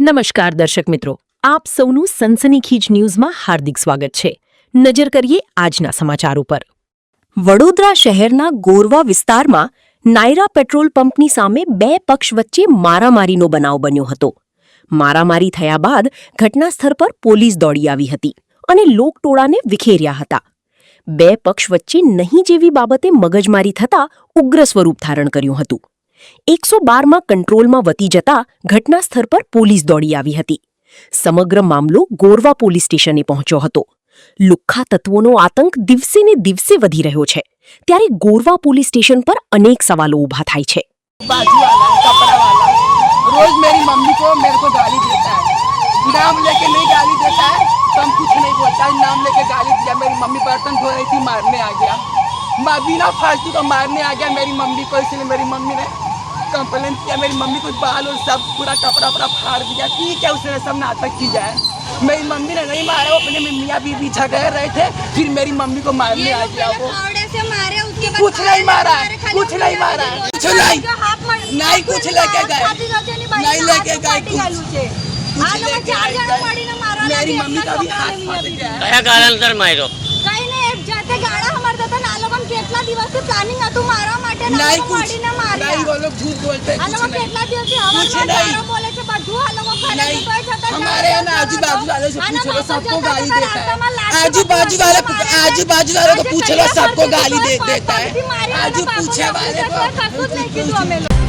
નમસ્કાર દર્શક મિત્રો, આપ સૌનું સનસનીખીજ ન્યૂઝમાં હાર્દિક સ્વાગત છે। નજર કરીએ આજના સમાચાર ઉપર। વડોદરા શહેરના ગોરવા વિસ્તારમાં નાયરા પેટ્રોલ પંપની સામે બે પક્ષ વચ્ચે મારામારીનો બનાવ બન્યો હતો। મારામારી થયા બાદ ઘટના સ્થળ પર પોલીસ દોડી આવી હતી અને લોકટોળાને વિખેર્યા હતા। બે પક્ષ વચ્ચે નહીં જેવી બાબતે મગજમારી થતાં ઉગ્ર સ્વરૂપ ધારણ કર્યું હતું। 112માં કંટ્રોલમાં વધી જતા ઘટના સ્થળ પર પોલીસ દોડી આવી હતી। સમગ્ર મામલો ગોરવા પોલીસ સ્ટેશને પહોંચ્યો હતો। લુખ્ખા તત્વોનો આતંક દિવસે ને દિવસે વધી રહ્યો છે, ત્યારે ગોરવા પોલીસ સ્ટેશન પર અનેક સવાલો ઊભા થાય છે। रोज मेरी मम्मी को मेरे को गाली देता है, नाम लेके नहीं गाली देता है तो हम कुछ नहीं बोलता है। नाम लेके गाली दिया, मेरी मम्मी बर्तन धो रही थी, मारने आ गया, बिना फालतू का मारने आ गया मेरी मम्मी को। इसलिए मेरी मम्मी ने कंप्लेन किया, मेरी मम्मी को बाल और सब पूरा कपड़ा वपड़ा फाड़ दिया। ठीक है, उसने सब नाटक की जाए। मेरी मम्मी ने नहीं मारा, वो अपने मियाँ बीवी झगड़ रहे थे, फिर मेरी मम्मी को मारने आ गया। वो कुछ नहीं मारा, कुछ नहीं मारा, कुछ नहीं कुछ लेके गए, नहीं लेके गए मेरी मम्मी का भी हाथ फट गया। કયા કારણસર માર્યો? કઈ ને એક જાતે ગાડા અમાર હતા ને આ લોકો કેટલા દિવસથી પ્લાનિંગ હતું મારવા માટે ને नहीं આ कुछ પાડીને માર્યા। नहीं, वो लोग झूठ बोलते हैं, આ कुछ લોકો नहीं। કેટલા દિવસથી હવારમાં ગાડા બોલે છે, બધું આ લોકો કરે છે, તોય છતાં हमारे यहाँ ना आजू बाजू वाले से पूछ लो, सबको गाली देता है। आजू बाजू वाले को पूछ लो, सबको गाली देता है। आजू पूछे वाले को કશું જ નહીં કીધું અમે લોકો।